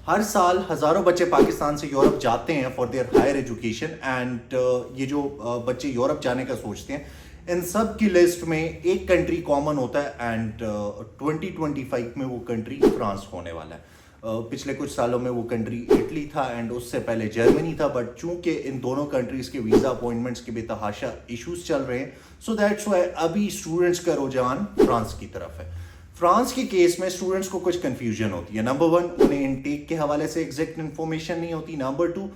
ہر سال ہزاروں بچے پاکستان سے یورپ جاتے ہیں for their higher education and یہ جو بچے یورپ جانے کا سوچتے ہیں ان سب کی لسٹ میں ایک کنٹری کامن ہوتا ہے اینڈ 2025 میں وہ کنٹری فرانس ہونے والا ہے. پچھلے کچھ سالوں میں وہ کنٹری اٹلی تھا اینڈ اس سے پہلے جرمنی تھا, بٹ چونکہ ان دونوں کنٹریز کے ویزا اپوائنٹمنٹس کے بے تحاشا ایشوز چل رہے ہیں, سو دیٹس وائی ابھی اسٹوڈنٹس کا رجحان فرانس کی طرف ہے. فرانس کے کیس میں اسٹوڈنٹس کو کچھ کنفیوژن ہوتی ہے. نمبر 1, انہیں انٹیک کے حوالے سے ایگزیکٹ انفارمیشن نہیں ہوتی. Number 2,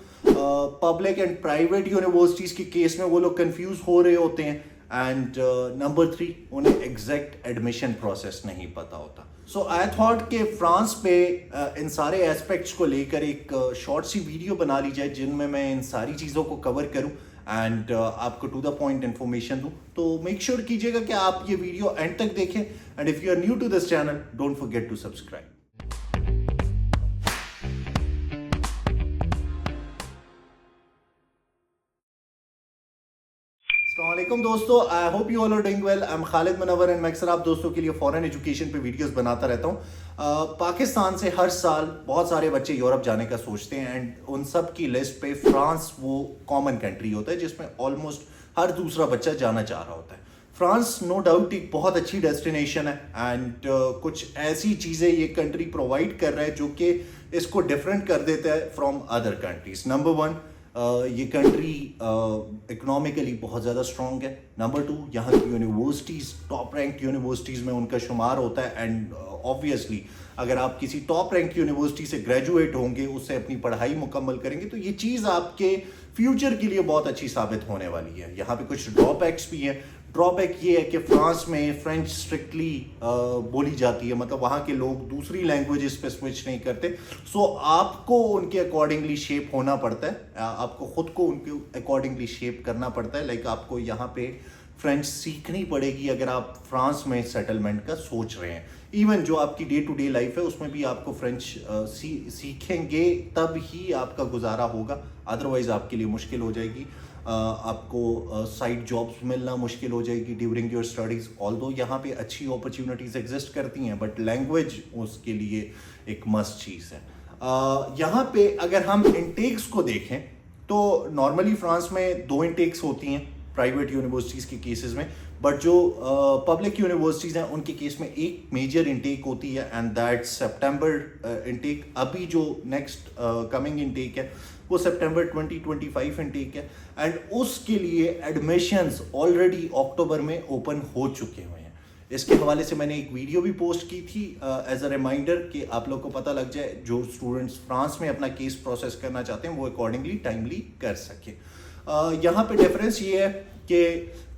public and private universities کے کیس میں وہ لوگ کنفیوز ہو رہے ہوتے ہیں. اینڈ نمبر 3, انہیں ایگزیکٹ ایڈمیشن پروسیس نہیں پتہ ہوتا. سو آئی تھاٹ کہ فرانس پہ ان سارے ایسپیکٹس کو لے کر ایک شارٹ سی ویڈیو بنا لی جائے جن میں ان ساری چیزوں کو کور کروں اینڈ آپ کو ٹو دا پوائنٹ انفارمیشن دوں. تو میک شیور کیجیے گا کہ آپ یہ ویڈیو اینڈ تک دیکھیں and if you are new to this channel don't forget to subscribe. السلام علیکم دوستو, I hope you all are doing well. I'm Khalid Munawar and میں اکثر آپ دوستوں کے لیے فورن ایجوکیشن پہ ویڈیوز بناتا رہتا ہوں. پاکستان سے ہر سال بہت سارے بچے یورپ جانے کا سوچتے ہیں اینڈ ان سب کی لسٹ پہ فرانس وہ کامن کنٹری ہوتا ہے جس میں آلموسٹ ہر دوسرا بچہ جانا چاہ رہا ہوتا ہے. فرانس نو ڈاؤٹ ایک بہت اچھی ڈیسٹینیشن ہے اینڈ کچھ ایسی چیزیں یہ کنٹری پرووائڈ کر رہا ہے جو کہ اس کو ڈفرینٹ کر دیتا ہے فرام ادر کنٹریز. نمبر 1, یہ کنٹری اکنامکلی بہت زیادہ اسٹرانگ ہے. نمبر 2, یہاں کی یونیورسٹیز ٹاپ رینک یونیورسٹیز میں ان کا شمار ہوتا ہے اینڈ آبویسلی اگر آپ کسی ٹاپ رینک یونیورسٹی سے گریجویٹ ہوں گے, اس سے اپنی پڑھائی مکمل کریں گے, تو یہ چیز آپ کے فیوچر کے لیے بہت اچھی ثابت ہونے والی ہے. یہاں پہ کچھ ڈرا بیکس بھی ہیں. ڈرا بیک یہ ہے کہ فرانس میں فرینچ اسٹرکٹلی بولی جاتی ہے, مطلب وہاں کے لوگ دوسری لینگویجز پہ سوئچ نہیں کرتے. سو آپ کو ان کے اکارڈنگلی شیپ ہونا پڑتا ہے, آپ کو خود کو ان کے اکارڈنگلی شیپ کرنا پڑتا ہے. لائک آپ کو یہاں پہ فرینچ سیکھنی پڑے گی اگر آپ فرانس میں سیٹلمنٹ کا سوچ رہے ہیں. ایون جو آپ کی ڈے ٹو ڈے لائف ہے اس میں بھی آپ کو فرینچ سیکھیں گے تب ہی آپ کا گزارا ہوگا, ادروائز آپ کے لیے مشکل ہو جائے گی. آپ کو سائڈ جابس ملنا مشکل ہو جائے گی ڈیورنگ یور اسٹڈیز. آلدو یہاں پہ اچھی اپرچونیٹیز ایگزسٹ کرتی ہیں بٹ لینگویج اس کے لیے ایک مسٹ چیز ہے. یہاں پہ اگر ہم انٹیکس کو دیکھیں تو نارملی فرانس میں 2 انٹیکس ہوتی ہیں پرائیویٹ یونیورسٹیز کے کیسز میں, بٹ جو پبلک یونیورسٹیز ہیں ان کے کیس میں ایک میجر انٹیک ہوتی ہے اینڈ دیٹ سپٹمبر انٹیک. ابھی جو نیکسٹ کمنگ انٹیک ہے وہ سپٹمبر 2025 انٹیک ہے اینڈ اس کے لیے ایڈمیشنز آلریڈی اکتوبر میں اوپن ہو چکے ہوئے ہیں. اس کے حوالے سے میں نے ایک ویڈیو بھی پوسٹ کی تھی ایز اے ریمائنڈر کہ آپ لوگ کو پتہ لگ جائے جو اسٹوڈنٹس فرانس میں اپنا کیس پروسیس کرنا چاہتے ہیں وہ اکارڈنگلی ٹائملی کر سکیں. یہاں پہ ڈفرینس یہ ہے کہ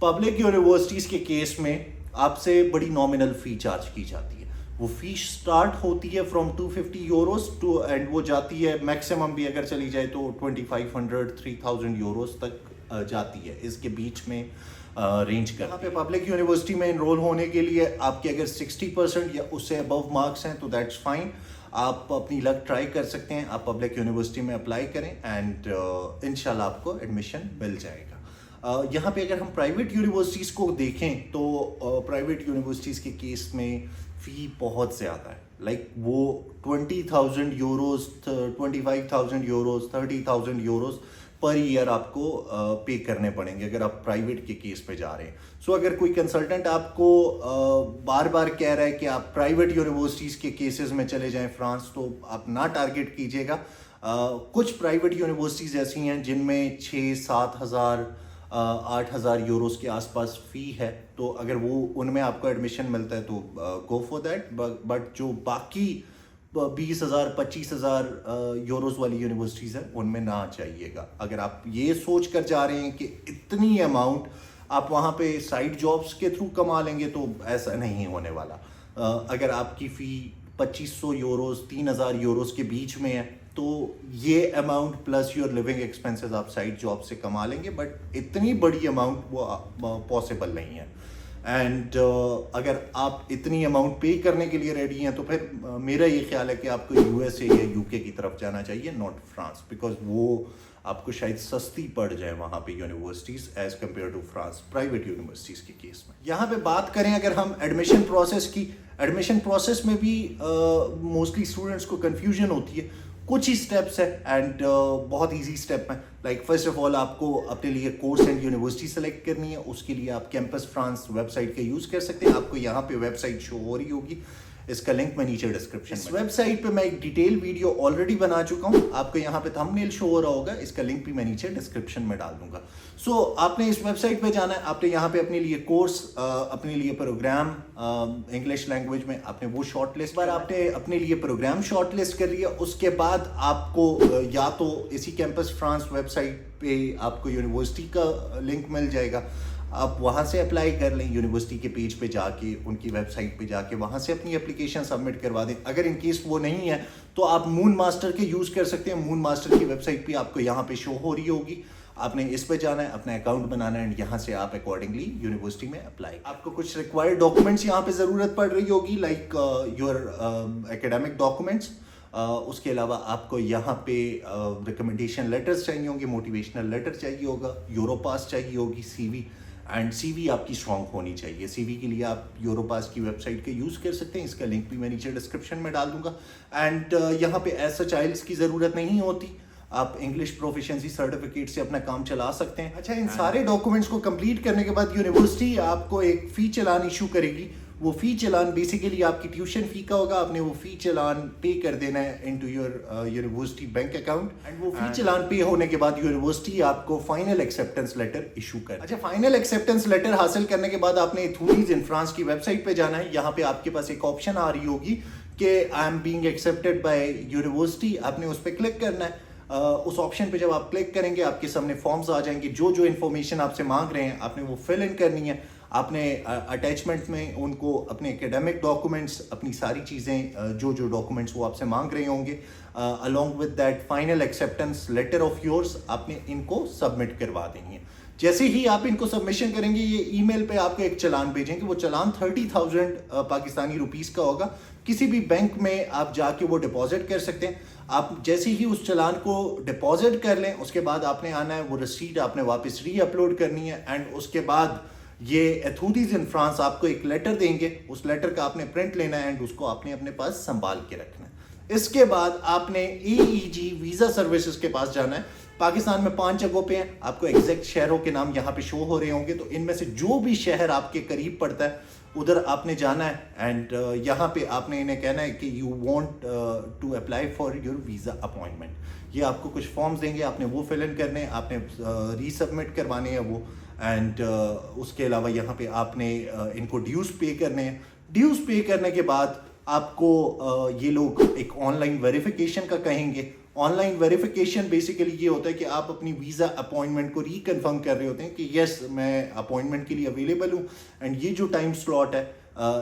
پبلک یونیورسٹیز کے کیس میں آپ سے بڑی نامنل فی چارج کی جاتی ہے. وہ فی سٹارٹ ہوتی ہے فرام 250 یوروز ٹو اینڈ وہ جاتی ہے میکسیمم بھی اگر چلی جائے تو 2500-3000 یوروز تک جاتی ہے. اس کے بیچ میں رینج کر. یہاں پہ پبلک یونیورسٹی میں انرول ہونے کے لیے آپ کے اگر 60% یا اس سے ابو مارکس ہیں تو دیٹس فائن, آپ اپنی لک ٹرائی کر سکتے ہیں. آپ پبلک یونیورسٹی میں اپلائی کریں اینڈ انشاءاللہ آپ کو ایڈمیشن مل جائے گا. یہاں پہ اگر ہم پرائیویٹ یونیورسٹیز کو دیکھیں تو پرائیویٹ یونیورسٹیز کے کیس میں فی بہت زیادہ ہے. لائک وہ 20,000 euros 25,000 euros 30,000 euros per year آپ کو پے کرنے پڑیں گے اگر آپ پرائیویٹ کے کیس پہ جا رہے ہیں. سو اگر کوئی کنسلٹنٹ آپ کو بار بار کہہ رہا ہے کہ آپ پرائیویٹ یونیورسٹیز کے کیسز میں چلے جائیں فرانس, تو آپ نہ ٹارگیٹ کیجیے گا. کچھ پرائیویٹ یونیورسٹیز ایسی ہیں جن میں 6-7 ہزار 8,000 یوروز کے آس پاس فی ہے, تو اگر وہ ان میں آپ کو ایڈمیشن ملتا ہے تو گو فار دیٹ. بٹ جو باقی 20,000 25,000 یوروز والی یونیورسٹیز ہیں ان میں نہ چاہیے گا. اگر آپ یہ سوچ کر جا رہے ہیں کہ اتنی اماؤنٹ آپ وہاں پہ سائڈ جابس کے تھرو کما لیں گے تو ایسا نہیں ہونے والا. اگر آپ کی فی 2,500 یوروز 3,000 یوروز کے بیچ میں ہے تو یہ amount plus your living expenses آپ سائڈ جاب سے کما لیں گے, بٹ اتنی بڑی اماؤنٹ وہ پاسبل نہیں ہے. اینڈ اگر آپ اتنی اماؤنٹ پے کرنے کے لیے ریڈی ہیں تو پھر میرا یہ خیال ہے کہ آپ کو USA یا UK کی طرف جانا چاہیے, ناٹ فرانس, بیکاز وہ آپ کو شاید سستی پڑ جائے وہاں پہ universities as compare to France private universities کے کیس میں. یہاں پہ بات کریں اگر ہم ایڈمیشن پروسیس کی, ایڈمیشن پروسیس میں بھی موسٹلی اسٹوڈنٹس کو کنفیوژن ہوتی ہے. کچھ ہی اسٹیپس ہے اینڈ بہت ایزی اسٹیپ ہے. لائک فرسٹ آف آل آپ کو اپنے لیے کورس اینڈ یونیورسٹی سلیکٹ کرنی ہے. اس کے لیے آپ کیمپس فرانس ویب سائٹ کا یوز کر سکتے ہیں. آپ کو یہاں پہ ویب سائٹ شو ہو رہی ہوگی, اس کا لنک میں نیچے ڈسکرپشن میں. ویب سائٹ پہ میں ایک ڈیٹیل ویڈیو آلریڈی بنا چکا ہوں, آپ کو یہاں پہ تھمبنیل شو ہو رہا ہوگا, اس کا لنک بھی میں نیچے ڈسکرپشن میں ڈال دوں گا. سو آپ نے اس ویب سائٹ پہ جانا ہے, آپ نے یہاں پہ اپنے لیے کورس, اپنے لیے پروگرام انگلش لینگویج میں آپ نے وہ شارٹ لسٹ, بار آپ نے اپنے لیے پروگرام شارٹ لسٹ کر لیا. اس کے بعد آپ کو یا تو اسی کیمپس فرانس ویب سائٹ پہ آپ کو یونیورسٹی کا لنک مل جائے گا, آپ وہاں سے اپلائی کر لیں. یونیورسٹی کے پیج پہ جا کے, ان کی ویب سائٹ پہ جا کے وہاں سے اپنی اپلیکیشن سبمٹ کروا دیں. اگر ان کیس وہ نہیں ہے تو آپ مون ماسٹر کے یوز کر سکتے ہیں. مون ماسٹر کی ویب سائٹ پہ آپ کو یہاں پہ شو ہو رہی ہوگی, آپ نے اس پہ جانا ہے, اپنا اکاؤنٹ بنانا ہے, اینڈ یہاں سے آپ اکارڈنگلی یونیورسٹی میں اپلائی. آپ کو کچھ ریکوائرڈ ڈاکومنٹس یہاں پہ ضرورت پڑ رہی ہوگی, لائک یور اکیڈیمک ڈاکومنٹس. اس کے علاوہ آپ کو یہاں پہ ریکمنڈیشن لیٹرز چاہیے ہوں گے, موٹیویشنل لیٹر چاہیے ہوگا, یورو پاس چاہیے ہوگی, سی وی, اینڈ سی وی آپ کی اسٹرانگ ہونی چاہیے. سی وی کے لیے آپ یورو پاس کی ویب سائٹ کا یوز کر سکتے ہیں, اس کا لنک بھی میں نیچے ڈسکرپشن میں ڈال دوں گا. اینڈ یہاں پہ ایز سچ آئلٹس کی ضرورت نہیں ہوتی, آپ انگلش پروفیشنسی سرٹیفکیٹ سے اپنا کام چلا سکتے ہیں. اچھا, ان سارے ڈاکومنٹس کو کمپلیٹ کرنے کے بعد یونیورسٹی آپ کو ایک فی چلان ایشو کرے گی. وہ فی چلان بیسیکلی آپ کی ٹیوشن فی کا ہوگا. آپ نے وہ فی چلان پے کر دینا ہے into your university bank account, and وہ فی چلان پے ہونے کے بعد یونیورسٹی آپ کو فائنل ایکسیپٹنس لیٹر ایشو کر. اچھا, فائنل ایکسیپٹنس لیٹر حاصل کرنے کے بعد آپ نے ایتھودیز ان فرانس کی ویب سائٹ پہ جانا ہے. یہاں پہ آپ کے پاس ایک آپشن آ رہی ہوگی کہ I am being accepted by university. آپ نے اس پہ کلک کرنا ہے. اس آپشن پہ جب آپ کلک کریں گے آپ کے سامنے فارمز آ جائیں گے. جو جو انفارمیشن آپ سے مانگ رہے ہیں آپ نے وہ فل ان کرنی ہے. آپ نے اٹیچمنٹ میں ان کو اپنے اکیڈیمک ڈاکومنٹس, اپنی ساری چیزیں, جو جو ڈاکومنٹس وہ آپ سے مانگ رہے ہوں گے, along with that final acceptance letter of yours, آپ نے ان کو سبمٹ کروا دیں گے. جیسے ہی آپ ان کو سبمیشن کریں گے, یہ ای میل پہ آپ کو ایک چلان بھیجیں گے. وہ چلان 30,000 پاکستانی روپیز کا ہوگا. کسی بھی بینک میں آپ جا کے وہ ڈپازٹ کر سکتے ہیں. آپ جیسے ہی اس چلان کو ڈپازٹ کر لیں, اس کے بعد آپ نے آنا ہے, وہ رسیٹ آپ نے واپس ری اپلوڈ کرنی ہے, اینڈ اس کے بعد یہ ایتھودیز ان فرانس آپ کو ایک لیٹر دیں گے. اس لیٹر کا آپ نے پرنٹ لینا ہے اینڈ اس کو آپ نے اپنے پاس سنبھال کے رکھنا ہے. اس کے بعد آپ نے AEG ویزا سروسز کے پاس جانا ہے. پاکستان میں 5 جگہوں پہ ہیں, آپ کو ایگزیکٹ شہروں کے نام یہاں پہ شو ہو رہے ہوں گے. تو ان میں سے جو بھی شہر آپ کے قریب پڑتا ہے ادھر آپ نے جانا ہے, اینڈ یہاں پہ آپ نے انہیں کہنا ہے کہ you want to apply for your visa appointment. یہ آپ کو کچھ فارمز دیں گے, آپ نے وہ فل ان کرنے ہیں, آپ نے ری سبمٹ کروانے ہیں وہ, اینڈ اس کے علاوہ یہاں پہ آپ نے ان کو ڈیوز پے کرنے ہیں. ڈیوز پے کرنے کے بعد آپ کو یہ لوگ ایک آن لائن ویریفیکیشن کا کہیں گے. آن لائن ویریفیکیشن بیسیکلی یہ ہوتا ہے کہ آپ اپنی ویزا اپوائنٹمنٹ کو ریکنفرم کر رہے ہوتے ہیں کہ یس میں اپوائنٹمنٹ کے لیے اویلیبل ہوں, اینڈ یہ جو ٹائم سلاٹ ہے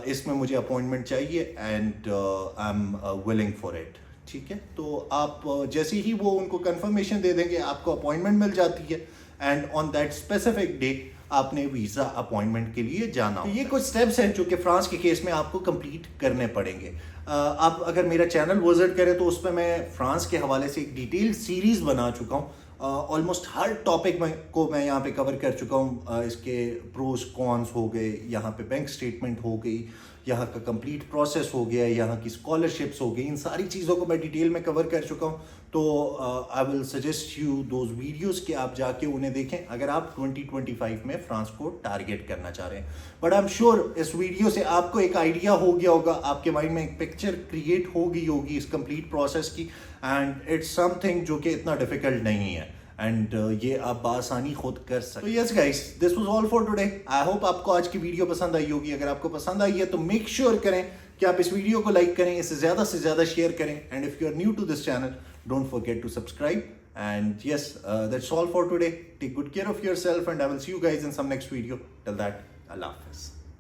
اس میں مجھے اپوائنٹمنٹ چاہیے, and I am willing for it. ٹھیک ہے, تو آپ جیسے ہی وہ ان کو کنفرمیشن دے دیں گے آپ کو اپوائنٹمنٹ مل جاتی ہے, and on that specific day آپ نے ویزا اپوائنٹمنٹ کے لیے جانا. یہ کچھ سٹیپس ہیں جو کہ فرانس کے کیس میں آپ کو کمپلیٹ کرنے پڑیں گے. آپ اگر میرا چینل وزٹ کریں تو اس پہ میں فرانس کے حوالے سے ایک ڈیٹیل سیریز بنا چکا ہوں. آلموسٹ ہر ٹاپک کو میں یہاں پہ کور کر چکا ہوں. اس کے پروز کونس ہو گئے, یہاں پہ بینک اسٹیٹمنٹ ہو گئی, یہاں کا کمپلیٹ پروسیس ہو گیا, یہاں کی اسکالرشپس ہو گئی, ان ساری چیزوں کو میں ڈیٹیل میں کور کر چکا ہوں. تو آئی will suggest you those videos کہ آپ جا کے انہیں دیکھیں اگر آپ 2025 میں فرانس کو ٹارگیٹ کرنا چاہ رہے ہیں. بٹ آئی ایم شیور اس ویڈیو سے آپ کو ایک آئیڈیا ہو گیا ہوگا, آپ کے مائنڈ میں ایک پکچر کریٹ ہو گئی ہوگی اس کمپلیٹ پروسیس کی, اینڈ اٹس سم تھنگ جو کہ اتنا ڈیفیکلٹ نہیں ہے, اینڈ یہ آپ بآسانی خود کر سکتے. تو yes guys, this was all for today. I hope آپ کو آج کی ویڈیو پسند آئی ہوگی. اگر آپ کو پسند آئی ہے تو میک شیور کریں کہ آپ اس ویڈیو کو لائک کریں, اسے زیادہ سے زیادہ شیئر کریں, and if you are new to this channel don't forget to subscribe. And yes, that's all for today. Take good care of yourself, and I will see you guys in some next video. Till that, Allah Hafiz.